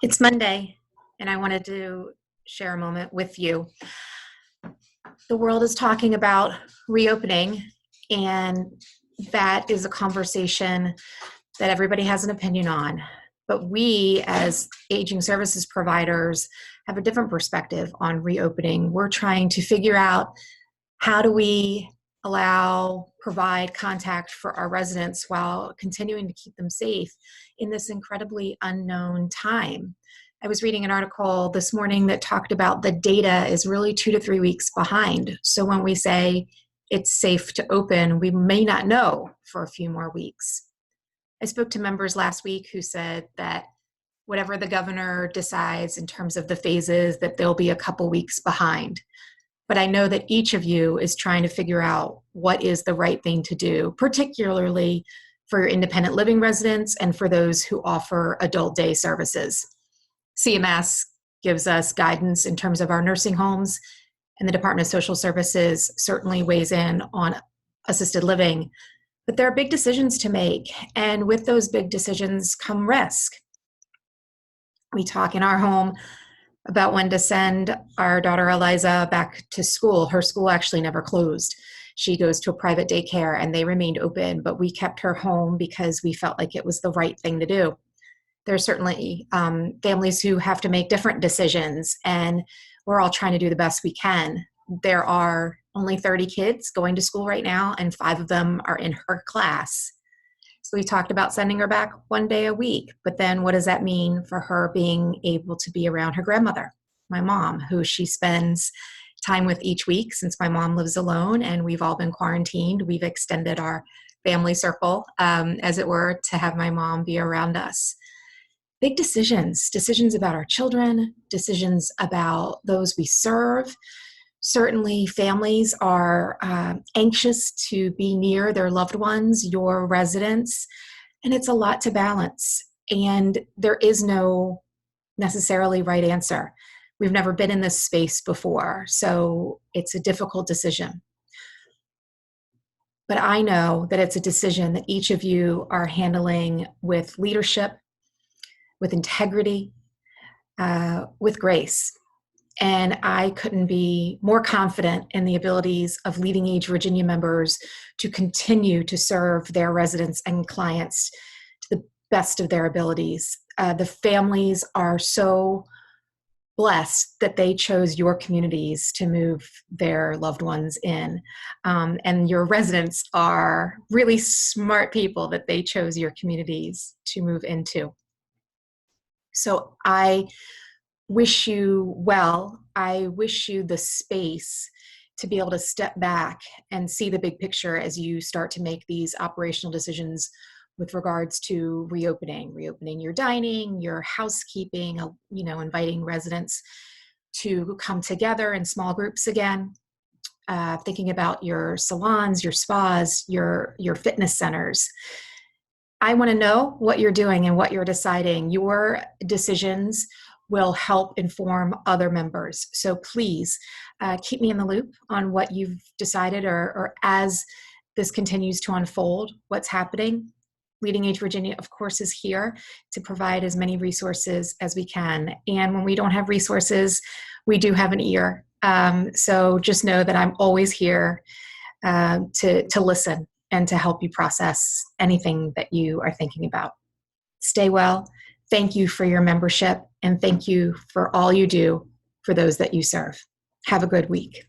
It's Monday, and I wanted to share a moment with you. The world is talking about reopening, and that is a conversation that everybody has an opinion on. But we, as aging services providers, have a different perspective on reopening. We're trying to figure out how do we provide contact for our residents while continuing to keep them safe in this incredibly unknown time. I was reading an article this morning that talked about the data is really 2 to 3 weeks behind. So when we say it's safe to open, we may not know for a few more weeks. I spoke to members last week who said that whatever the governor decides in terms of the phases, that they'll be a couple weeks behind. But I know that each of you is trying to figure out what is the right thing to do, particularly for your independent living residents and for those who offer adult day services. CMS gives us guidance in terms of our nursing homes, and the Department of Social Services certainly weighs in on assisted living. But there are big decisions to make, and with those big decisions come risk. We talk in our home about when to send our daughter Eliza back to school. Her school actually never closed. She goes to a private daycare and they remained open, but we kept her home because we felt like it was the right thing to do. There are certainly families who have to make different decisions, and we're all trying to do the best we can. There are only 30 kids going to school right now, and 5 of them are in her class. So we talked about sending her back 1 day a week, but then what does that mean for her being able to be around her grandmother, my mom, who she spends time with each week since my mom lives alone and we've all been quarantined. We've extended our family circle, as it were, to have my mom be around us. Big decisions about our children, decisions about those we serve. Certainly, families are anxious to be near their loved ones, your residents, and it's a lot to balance. And there is no necessarily right answer. We've never been in this space before, so it's a difficult decision. But I know that it's a decision that each of you are handling with leadership, with integrity, with grace. And I couldn't be more confident in the abilities of LeadingAge Virginia members to continue to serve their residents and clients to the best of their abilities. The families are so blessed that they chose your communities to move their loved ones in. And your residents are really smart people that they chose your communities to move into. So I wish you well. I wish you the space to be able to step back and see the big picture as you start to make these operational decisions with regards to reopening your dining, your housekeeping, inviting residents to come together in small groups again, thinking about your salons, your spas, your fitness centers. I want to know what you're doing and what you're deciding. Your decisions will help inform other members. So please keep me in the loop on what you've decided or as this continues to unfold, what's happening. LeadingAge Virginia, of course, is here to provide as many resources as we can. And when we don't have resources, we do have an ear. So just know that I'm always here to listen and to help you process anything that you are thinking about. Stay well. Thank you for your membership, and thank you for all you do for those that you serve. Have a good week.